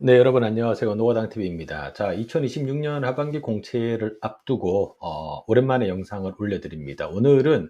네, 여러분 안녕하세요. 노가당TV입니다. 자, 2026년 하반기 공채를 앞두고 오랜만에 영상을 올려드립니다. 오늘은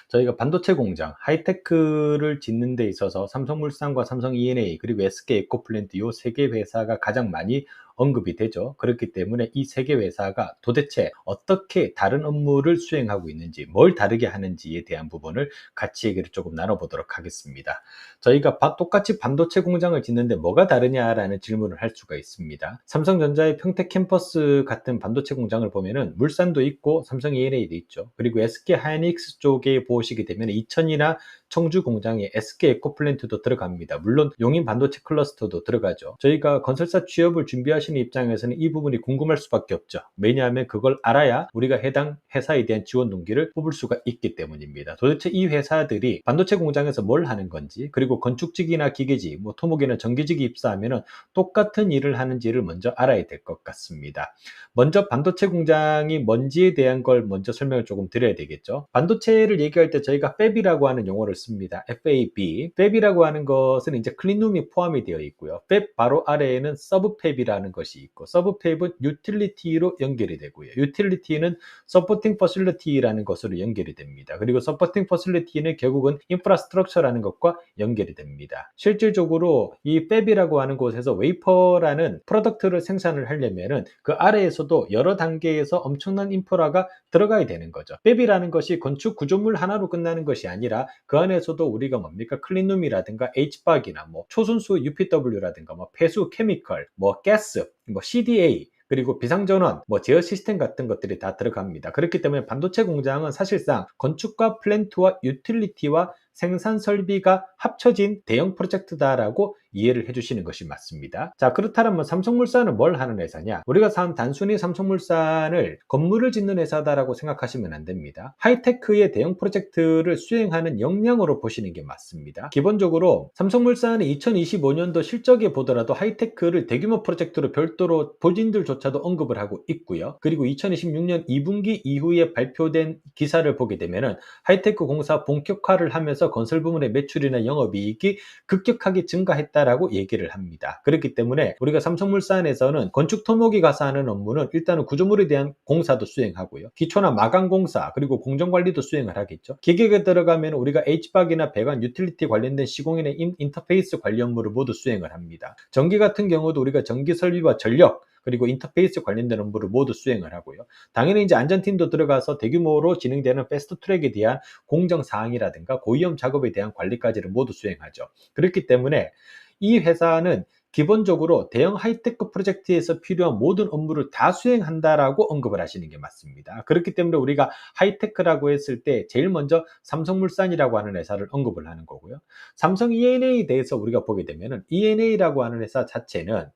저희가 반도체 공장, 하이테크를 짓는 데 있어서 삼성물산과 삼성 E&A 그리고 SK에코플랜트 이 세 개 회사가 가장 많이 언급이 되죠. 그렇기 때문에 이 세 개 회사가 도대체 어떻게 다른 업무를 수행하고 있는지, 뭘 다르게 하는지에 대한 부분을 같이 얘기를 조금 나눠보도록 하겠습니다. 저희가 똑같이 반도체 공장을 짓는데 뭐가 다르냐라는 질문을 할 수가 있습니다. 삼성전자의 평택 캠퍼스 같은 반도체 공장을 보면은 물산도 있고 삼성 E&A도 있죠. 그리고 SK 하이닉스 쪽에 보시게 되면 이천이나 청주 공장에 SK 에코플랜트도 들어갑니다. 물론 용인 반도체 클러스터도 들어가죠. 저희가 건설사 취업을 준비하시는 입장에서는 이 부분이 궁금할 수밖에 없죠. 왜냐하면 그걸 알아야 우리가 해당 회사에 대한 지원 동기를 뽑을 수가 있기 때문입니다. 도대체 이 회사들이 반도체 공장에서 뭘 하는 건지, 그리고 건축직이나 기계직, 토목이나 전기직이 입사하면 똑같은 일을 하는지를 먼저 알아야 될 것 같습니다. 먼저 반도체 공장이 뭔지에 대한 걸 먼저 설명을 조금 드려야 되겠죠. 반도체를 얘기할 때 저희가 팹이라고 하는 용어를 씁니다. FAB. 팹이라고 하는 것은 이제 클린룸이 포함이 되어 있고요. 팹 바로 아래에는 서브팹이라는 것이 있고, 서브팹은 유틸리티로 연결이 되고요. 유틸리티는 서포팅 퍼실리티라는 것으로 연결이 됩니다. 그리고 서포팅 퍼실리티는 결국은 인프라스트럭처라는 것과 연결이 됩니다. 실질적으로 이 팹이라고 하는 곳에서 웨이퍼라는 프로덕트를 생산을 하려면은 그 아래에서도 여러 단계에서 엄청난 인프라가 들어가야 되는 거죠. 팹이라는 것이 건축 구조물 하나로 끝나는 것이 아니라 그 안에서도 우리가 뭡니까? 클린룸이라든가 HVAC이나 초순수 UPW라든가 폐수 케미컬, 가스, CDA, 그리고 비상전원, 제어 시스템 같은 것들이 다 들어갑니다. 그렇기 때문에 반도체 공장은 사실상 건축과 플랜트와 유틸리티와 생산 설비가 합쳐진 대형 프로젝트다라고 이해를 해주시는 것이 맞습니다. 자, 그렇다면 삼성물산은 뭘 하는 회사냐? 우리가 단순히 삼성물산을 건물을 짓는 회사다라고 생각하시면 안 됩니다. 하이테크의 대형 프로젝트를 수행하는 역량으로 보시는 게 맞습니다. 기본적으로 삼성물산이 2025년도 실적에 보더라도 하이테크를 대규모 프로젝트로 별도로 본인들조차도 언급을 하고 있고요. 그리고 2026년 2분기 이후에 발표된 기사를 보게 되면은 하이테크 공사 본격화를 하면서 건설 부문의 매출이나 영업이익이 급격하게 증가했다라고 얘기를 합니다. 그렇기 때문에 우리가 삼성물산에서는 건축 토목이 가서 하는 업무는 일단은 구조물에 대한 공사도 수행하고요. 기초나 마감 공사 그리고 공정 관리도 수행을 하겠죠. 기계가 들어가면 우리가 HVAC이나 배관, 유틸리티 관련된 시공이나 인터페이스 관련 업무를 모두 수행을 합니다. 전기 같은 경우도 우리가 전기 설비와 전력 그리고 인터페이스 관련된 업무를 모두 수행을 하고요. 당연히 이제 안전팀도 들어가서 대규모로 진행되는 패스트 트랙에 대한 공정 사항이라든가 고위험 작업에 대한 관리까지를 모두 수행하죠. 그렇기 때문에 이 회사는 기본적으로 대형 하이테크 프로젝트에서 필요한 모든 업무를 다 수행한다라고 언급을 하시는 게 맞습니다. 그렇기 때문에 우리가 하이테크라고 했을 때 제일 먼저 삼성물산이라고 하는 회사를 언급을 하는 거고요. 삼성 E&A에 대해서 우리가 보게 되면 E&A라고 하는 회사 자체는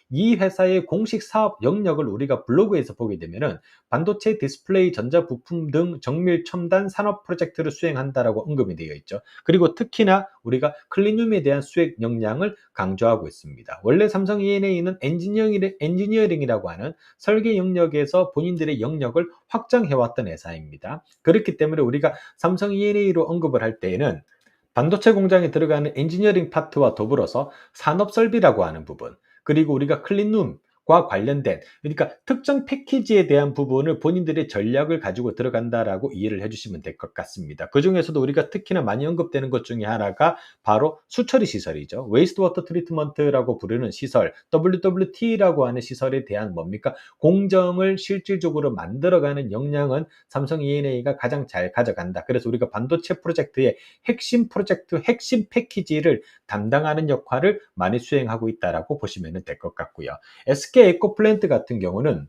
이 회사의 공식 사업 영역을 우리가 블로그에서 보게 되면은 반도체, 디스플레이, 전자부품 등 정밀 첨단 산업 프로젝트를 수행한다라고 언급이 되어 있죠. 그리고 특히나 우리가 클린룸에 대한 수익 역량을 강조하고 있습니다. 원래 삼성 E&A는 엔지니어링이라고 하는 설계 영역에서 본인들의 영역을 확장해왔던 회사입니다. 그렇기 때문에 우리가 삼성 E&A로 언급을 할 때에는 반도체 공장에 들어가는 엔지니어링 파트와 더불어서 산업 설비라고 하는 부분, 그리고 우리가 클린룸과 관련된, 그러니까 특정 패키지에 대한 부분을 본인들의 전략을 가지고 들어간다라고 이해를 해주시면 될 것 같습니다. 그 중에서도 우리가 특히나 많이 언급되는 것 중에 하나가 바로 수처리 시설이죠. 웨이스트 워터 트리트먼트라고 부르는 시설, WWT라고 하는 시설에 대한 공정을 실질적으로 만들어가는 역량은 삼성 E&A가 가장 잘 가져간다. 그래서 우리가 반도체 프로젝트의 핵심 프로젝트, 핵심 패키지를 담당하는 역할을 많이 수행하고 있다라고 보시면 될 것 같고요. SK 에코플랜트 같은 경우는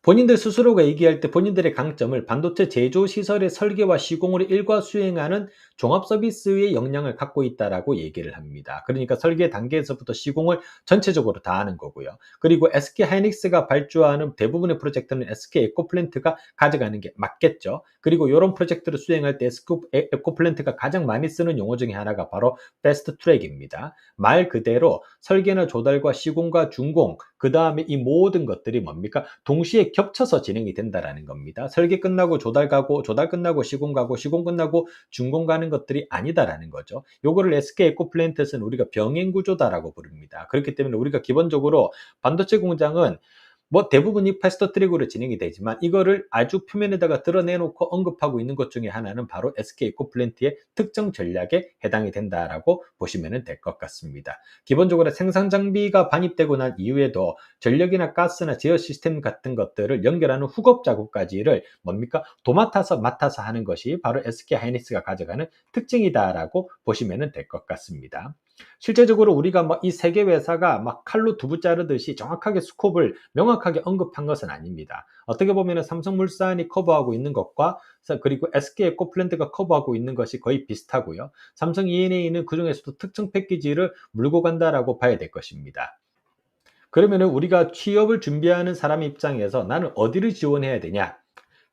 본인들 스스로가 얘기할 때 본인들의 강점을 반도체 제조 시설의 설계와 시공을 일과 수행하는 종합 서비스의 역량을 갖고 있다라고 얘기를 합니다. 그러니까 설계 단계에서부터 시공을 전체적으로 다 하는 거고요. 그리고 SK 하이닉스가 발주하는 대부분의 프로젝트는 SK 에코플랜트가 가져가는 게 맞겠죠. 그리고 이런 프로젝트를 수행할 때 SK 에코플랜트가 가장 많이 쓰는 용어 중에 하나가 바로 패스트 트랙입니다. 말 그대로 설계나 조달과 시공과 준공, 그 다음에 이 모든 것들이 동시에 겹쳐서 진행이 된다라는 겁니다. 설계 끝나고 조달 가고, 조달 끝나고 시공 가고, 시공 끝나고 준공 가는 것들이 아니다라는 거죠. 요거를 SK 에코플랜트에서는 우리가 병행 구조다라고 부릅니다. 그렇기 때문에 우리가 기본적으로 반도체 공장은 뭐 대부분이 패스트 트랙으로 진행이 되지만 이거를 아주 표면에다가 드러내놓고 언급하고 있는 것 중에 하나는 바로 SK 에코플랜트의 특정 전략에 해당이 된다라고 보시면 될 것 같습니다. 기본적으로 생산 장비가 반입되고 난 이후에도 전력이나 가스나 제어 시스템 같은 것들을 연결하는 후급 작업까지를 뭡니까? 도맡아서 맡아서 하는 것이 바로 SK 하이닉스가 가져가는 특징이다라고 보시면 될 것 같습니다. 실제적으로 우리가 뭐 이 세 개 회사가 막 칼로 두부 자르듯이 정확하게 스콥을 명확하게 언급한 것은 아닙니다. 어떻게 보면 삼성물산이 커버하고 있는 것과 그리고 SK 에코플랜트가 커버하고 있는 것이 거의 비슷하고요. 삼성 E&A는 그중에서도 특정 패키지를 물고 간다라고 봐야 될 것입니다. 그러면 우리가 취업을 준비하는 사람 입장에서 나는 어디를 지원해야 되냐?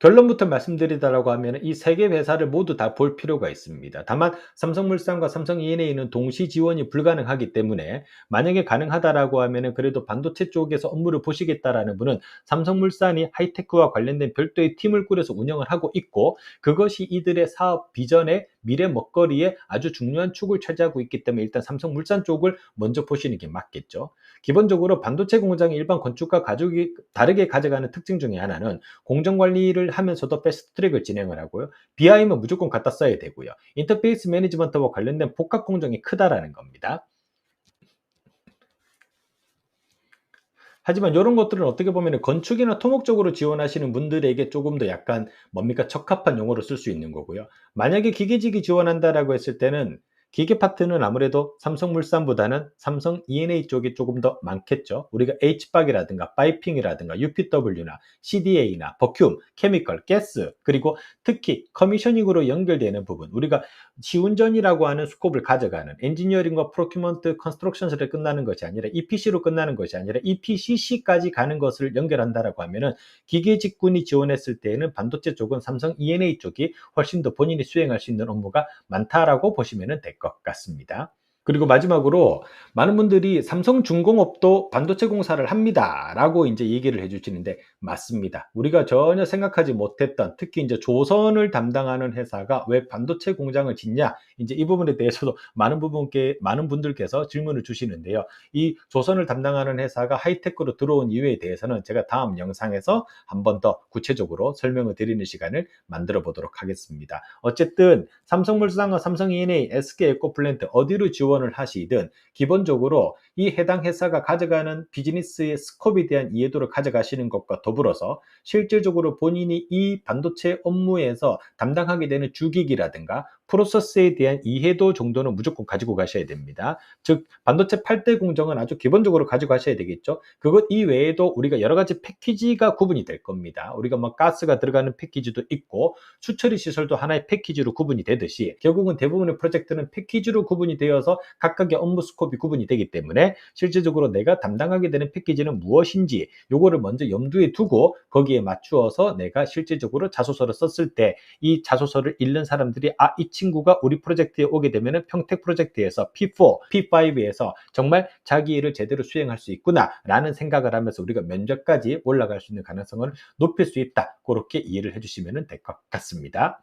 결론부터 말씀드리자라고 하면 이 세 개 회사를 모두 다 볼 필요가 있습니다. 다만 삼성물산과 삼성 E&A는 동시 지원이 불가능하기 때문에 만약에 가능하다라고 하면 그래도 반도체 쪽에서 업무를 보시겠다라는 분은 삼성물산이 하이테크와 관련된 별도의 팀을 꾸려서 운영을 하고 있고, 그것이 이들의 사업 비전의 미래 먹거리에 아주 중요한 축을 차지하고 있기 때문에 일단 삼성물산 쪽을 먼저 보시는 게 맞겠죠. 기본적으로 반도체 공장의 일반 건축과 가족이 다르게 가져가는 특징 중에 하나는 공정 관리를 하면서도 패스트 트랙을 진행을 하고요. BIM은 무조건 갖다 써야 되고요. 인터페이스 매니지먼트와 관련된 복합 공정이 크다라는 겁니다. 하지만 이런 것들은 어떻게 보면 건축이나 토목 쪽으로 지원하시는 분들에게 조금 더 약간 뭡니까? 적합한 용어로 쓸 수 있는 거고요. 만약에 기계직이 지원한다라고 했을 때는 기계 파트는 아무래도 삼성물산보다는 삼성 E&A 쪽이 조금 더 많겠죠. 우리가 HVAC이라든가 파이핑이라든가 UPW나 CDA나 버큐움, 케미컬, 가스, 그리고 특히 커미셔닝으로 연결되는 부분, 우리가 시운전이라고 하는 스콥을 가져가는 엔지니어링과 프로큐먼트, 컨스트럭션스를 끝나는 것이 아니라 EPC로 끝나는 것이 아니라 EPCC까지 가는 것을 연결한다라고 하면은 기계 직군이 지원했을 때에는 반도체 쪽은 삼성 E&A 쪽이 훨씬 더 본인이 수행할 수 있는 업무가 많다라고 보시면 될 것 같습니다. 그리고 마지막으로 많은 분들이 삼성중공업도 반도체 공사를 합니다라고 이제 얘기를 해주시는데 맞습니다. 우리가 전혀 생각하지 못했던, 특히 이제 조선을 담당하는 회사가 왜 반도체 공장을 짓냐, 이제 이 부분에 대해서도 많은 분들께서 질문을 주시는데요. 이 조선을 담당하는 회사가 하이테크로 들어온 이유에 대해서는 제가 다음 영상에서 한 번 더 구체적으로 설명을 드리는 시간을 만들어 보도록 하겠습니다. 어쨌든 삼성물산과 삼성 E&A, SK 에코플랜트 어디로 지원을 하시든 기본적으로 이 해당 회사가 가져가는 비즈니스의 스콥에 대한 이해도를 가져가시는 것과 더불어서 실질적으로 본인이 이 반도체 업무에서 담당하게 되는 주기기라든가 프로세스에 대한 이해도 정도는 무조건 가지고 가셔야 됩니다. 즉 반도체 8대 공정은 아주 기본적으로 가지고 가셔야 되겠죠. 그것 이외에도 우리가 여러 가지 패키지가 구분이 될 겁니다. 우리가 뭐 가스가 들어가는 패키지도 있고 수처리 시설도 하나의 패키지로 구분이 되듯이 결국은 대부분의 프로젝트는 패키지로 구분이 되어서 각각의 업무 스콥이 구분이 되기 때문에 실질적으로 내가 담당하게 되는 패키지는 무엇인지 요거를 먼저 염두에 두고 거기에 맞추어서 내가 실질적으로 자소서를 썼을 때 이 자소서를 읽는 사람들이 이 친구가 우리 프로젝트에 오게 되면 평택 프로젝트에서 P4, P5에서 정말 자기 일을 제대로 수행할 수 있구나 라는 생각을 하면서 우리가 면접까지 올라갈 수 있는 가능성을 높일 수 있다. 그렇게 이해를 해주시면 될 것 같습니다.